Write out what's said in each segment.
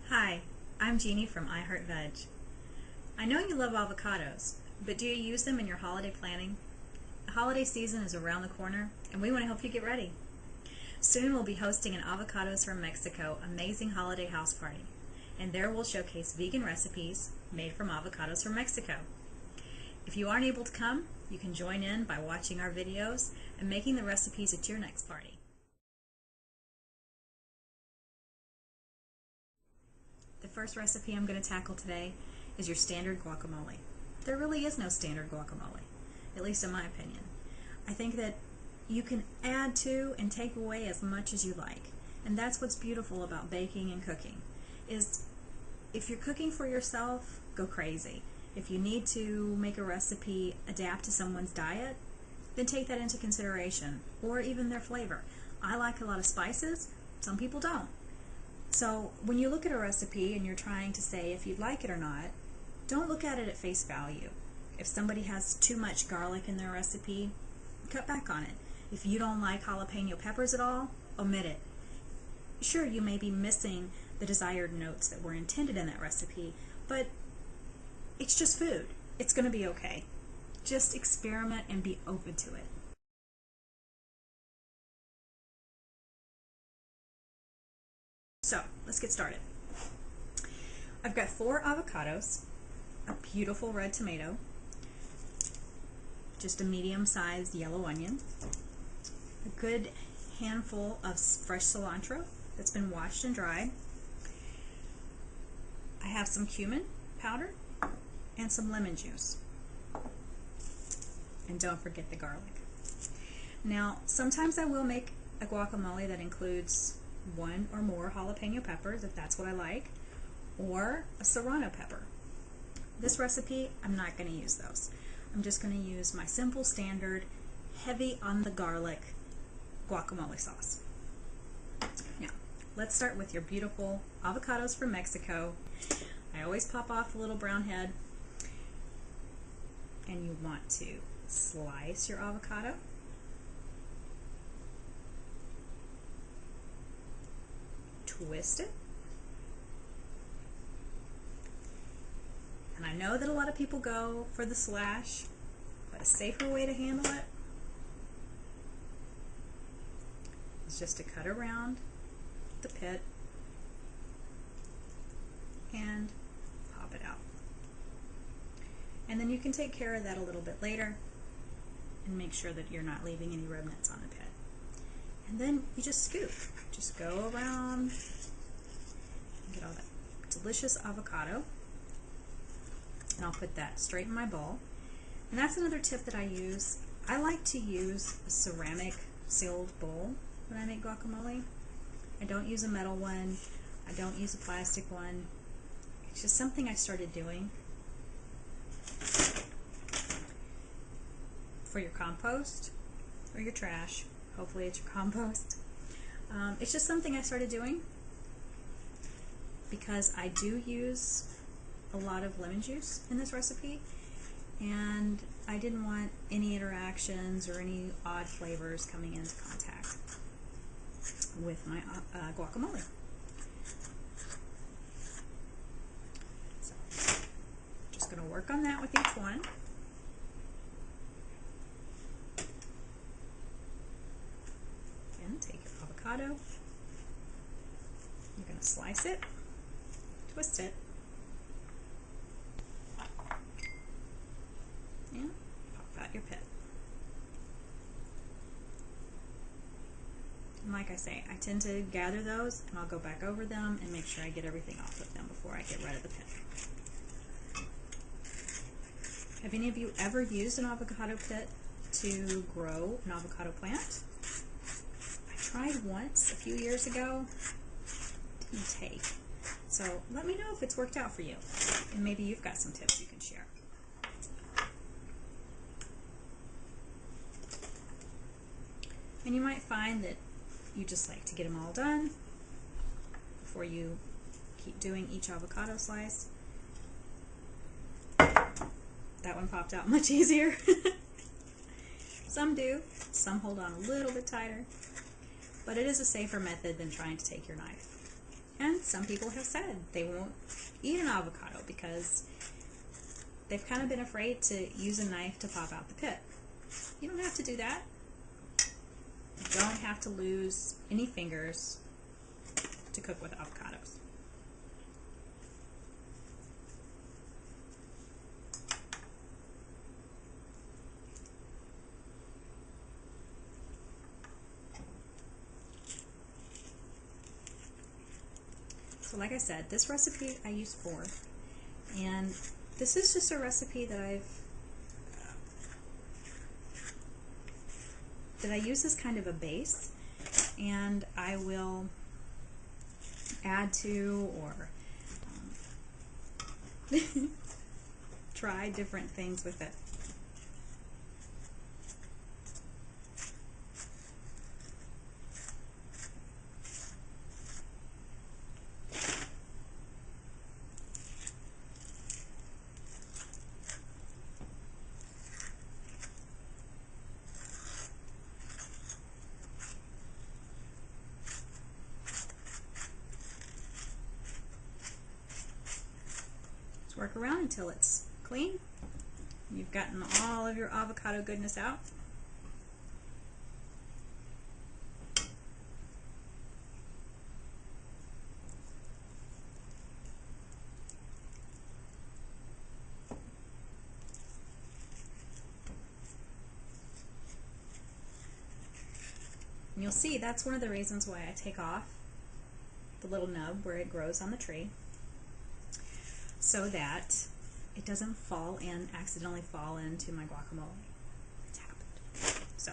Hi, I'm Jeannie from Iheartveg. I know you love avocados, but do you use them in your holiday planning? The holiday season is around the corner, and we want to help you get ready. Soon we'll be hosting an Avocados from Mexico amazing holiday house party, and there we'll showcase vegan recipes made from avocados from Mexico. If you aren't able to come, you can join in by watching our videos and making the recipes at your next party. The first recipe I'm going to tackle today is your standard guacamole. There really is no standard guacamole, at least in my opinion. I think that you can add to and take away as much as you like, and that's what's beautiful about baking and cooking. Is if you're cooking for yourself, go crazy. If you need to make a recipe adapt to someone's diet, then take that into consideration, or even their flavor. I like a lot of spices, some people don't. So when you look at a recipe and you're trying to say if you'd like it or not, don't look at it at face value. If somebody has too much garlic in their recipe, cut back on it. If you don't like jalapeno peppers at all, omit it. Sure, you may be missing the desired notes that were intended in that recipe, but it's just food. It's going to be okay. Just experiment and be open to it. So let's get started. I've got 4 avocados, a beautiful red tomato, just a medium-sized yellow onion, a good handful of fresh cilantro that's been washed and dried. I have some cumin powder and some lemon juice. And don't forget the garlic. Now, sometimes I will make a guacamole that includes 1 or more jalapeno peppers, if that's what I like, or a serrano pepper. This recipe, I'm not going to use those. I'm just going to use my simple standard, heavy on the garlic guacamole sauce. Now, let's start with your beautiful avocados from Mexico. I always pop off the little brown head, and you want to slice your avocado. Twist it. And I know that a lot of people go for the slash, but a safer way to handle it is just to cut around the pit and pop it out. And then you can take care of that a little bit later and make sure that you're not leaving any remnants on the pit. And then you just scoop. Just go around and get all that delicious avocado. And I'll put that straight in my bowl. And that's another tip that I use. I like to use a ceramic sealed bowl when I make guacamole. I don't use a metal one. I don't use a plastic one. It's just something I started doing for your compost or your trash. Hopefully it's your compost. It's just something I started doing because I do use a lot of lemon juice in this recipe, and I didn't want any interactions or any odd flavors coming into contact with my guacamole. So, just going to work on that with each one. Take your avocado, you're going to slice it, twist it, and pop out your pit. And like I say, I tend to gather those and I'll go back over them and make sure I get everything off of them before I get rid of the pit. Have any of you ever used an avocado pit to grow an avocado plant? Tried once a few years ago, didn't take. So let me know if it's worked out for you, and maybe you've got some tips you can share. And you might find that you just like to get them all done before you keep doing each avocado slice. That one popped out much easier. Some do, some hold on a little bit tighter. But it is a safer method than trying to take your knife And some people have said they won't eat an avocado because they've kind of been afraid to use a knife to pop out the pit. You don't have to do that. You don't have to lose any fingers to cook with avocados. So like I said, this recipe I use 4, and this is just a recipe that I use as kind of a base, and I will add to or try different things with it. Work around until it's clean. You've gotten all of your avocado goodness out. And you'll see that's one of the reasons why I take off the little nub where it grows on the tree, so that it doesn't accidentally fall into my guacamole. It's happened. So,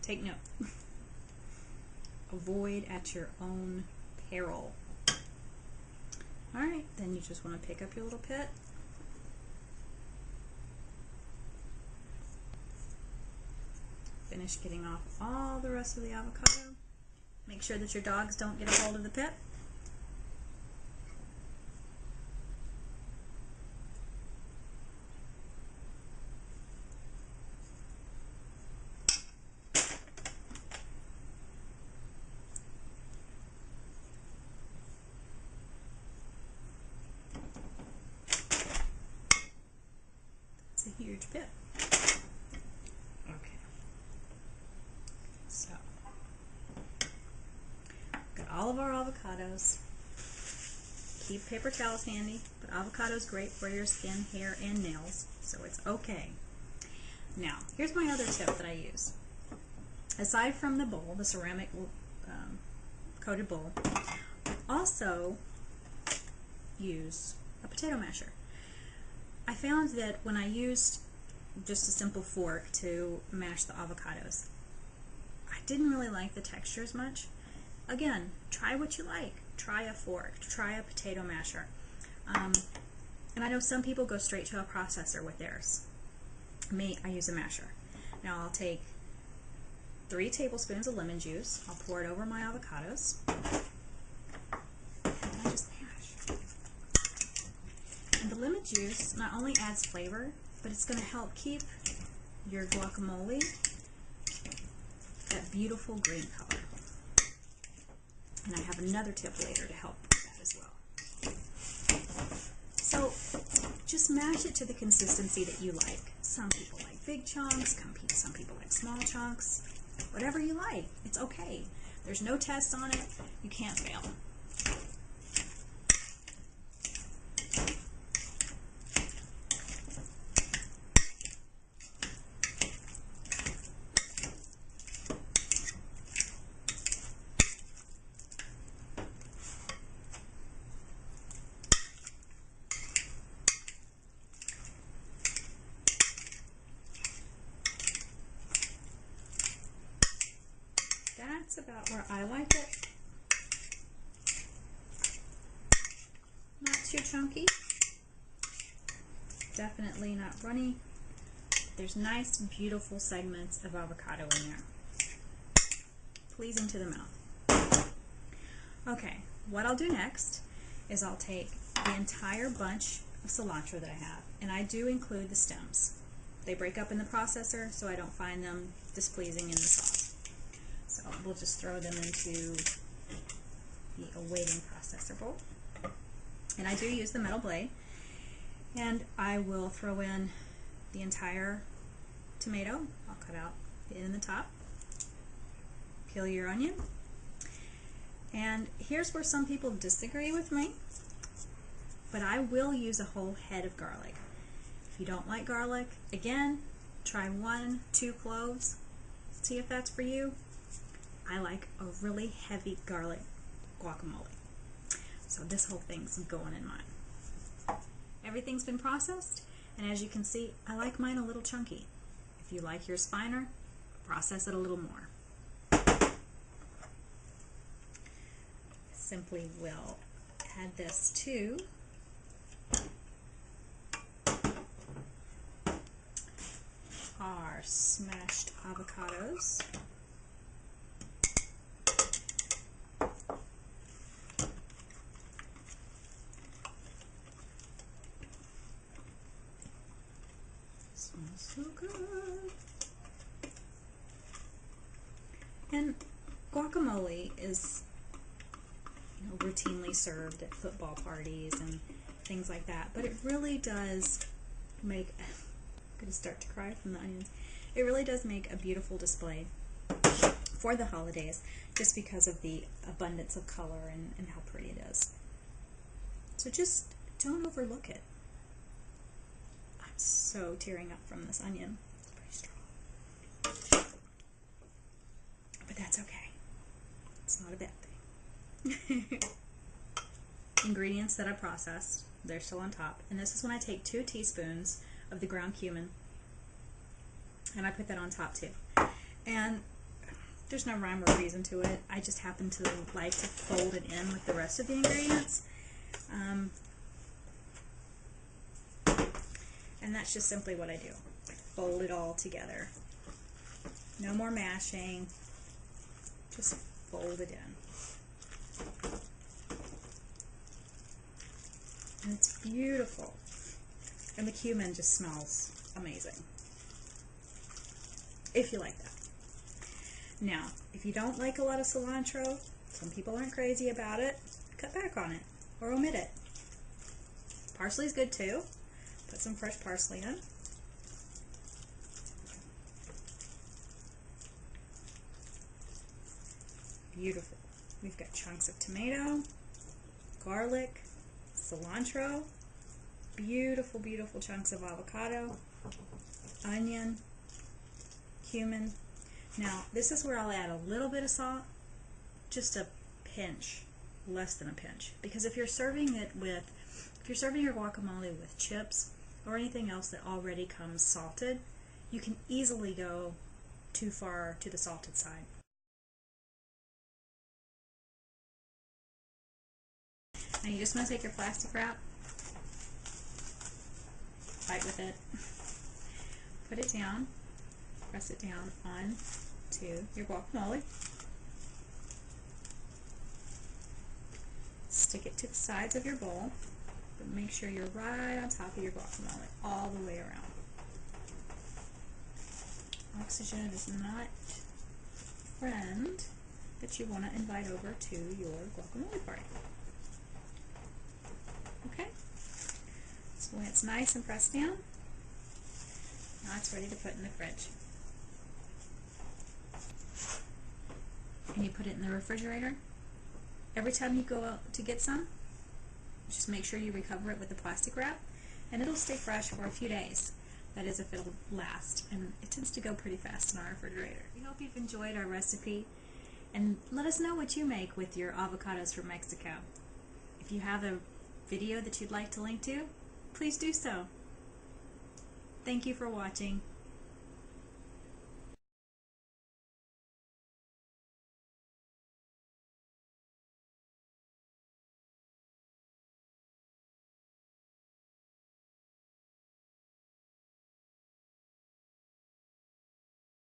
take note. Avoid at your own peril. Alright, then you just want to pick up your little pit. Finish getting off all the rest of the avocado. Make sure that your dogs don't get a hold of the pit. It's a huge pit. Okay. So, got all of our avocados. Keep paper towels handy, but avocado's great for your skin, hair, and nails, so it's okay. Now, here's my other tip that I use. Aside from the bowl, the ceramic coated bowl, I also use a potato masher. I found that when I used just a simple fork to mash the avocados, I didn't really like the texture as much. Again, try what you like. Try a fork, try a potato masher. And I know some people go straight to a processor with theirs. Me, I use a masher. Now I'll take 3 tablespoons of lemon juice. I'll pour it over my avocados. And I just mash. And the lemon juice not only adds flavor, but it's going to help keep your guacamole that beautiful green color. And I have another tip later to help with that as well. So just mash it to the consistency that you like. Some people like big chunks, some people like small chunks. Whatever you like, it's okay. There's no test on it. You can't fail. That's about where I like it. Not too chunky. Definitely not runny. There's nice, beautiful segments of avocado in there. Pleasing to the mouth. Okay, what I'll do next is I'll take the entire bunch of cilantro that I have, and I do include the stems. They break up in the processor, so I don't find them displeasing in the sauce. So we'll just throw them into the awaiting processor bowl. And I do use the metal blade. And I will throw in the entire tomato. I'll cut out the end and the top. Peel your onion. And here's where some people disagree with me, but I will use a whole head of garlic. If you don't like garlic, again, try 1, 2 cloves. See if that's for you. I like a really heavy garlic guacamole. So this whole thing's going in mine. Everything's been processed, and as you can see, I like mine a little chunky. If you like yours finer, process it a little more. Simply will add this to our smashed avocados. Smells so good. And guacamole is routinely served at football parties and things like that, but it really does make I'm gonna start to cry from the onions. It really does make a beautiful display for the holidays, just because of the abundance of color and how pretty it is. So just don't overlook it. I'm so tearing up from this onion. It's pretty strong, but that's okay. It's not a bad thing. Ingredients that I processed, they're still on top, and this is when I take 2 teaspoons of the ground cumin and I put that on top too. And there's no rhyme or reason to it. I just happen to like to fold it in with the rest of the ingredients, and that's just simply what I do. I fold it all together. No more mashing, just fold it in. And it's beautiful. And the cumin just smells amazing, if you like that. Now, if you don't like a lot of cilantro, some people aren't crazy about it, cut back on it or omit it. Parsley's good too. Put some fresh parsley in. Beautiful. We've got chunks of tomato, garlic, cilantro, beautiful, beautiful chunks of avocado, onion, cumin. Now, this is where I'll add a little bit of salt, just a pinch, less than a pinch, because if you're serving your guacamole with chips or anything else that already comes salted, you can easily go too far to the salted side. Now you just want to take your plastic wrap, fight with it, put it down, press it down onto your guacamole, stick it to the sides of your bowl, but make sure you're right on top of your guacamole all the way around. Oxygen is not a friend that you want to invite over to your guacamole party. Okay, so when it's nice and pressed down, now it's ready to put in the fridge. And you put it in the refrigerator. Every time you go out to get some, just make sure you recover it with the plastic wrap, and it'll stay fresh for a few days. That is, if it'll last, and it tends to go pretty fast in our refrigerator. We hope you've enjoyed our recipe, and let us know what you make with your avocados from Mexico. If you have a video that you'd like to link to, please do so. Thank you for watching.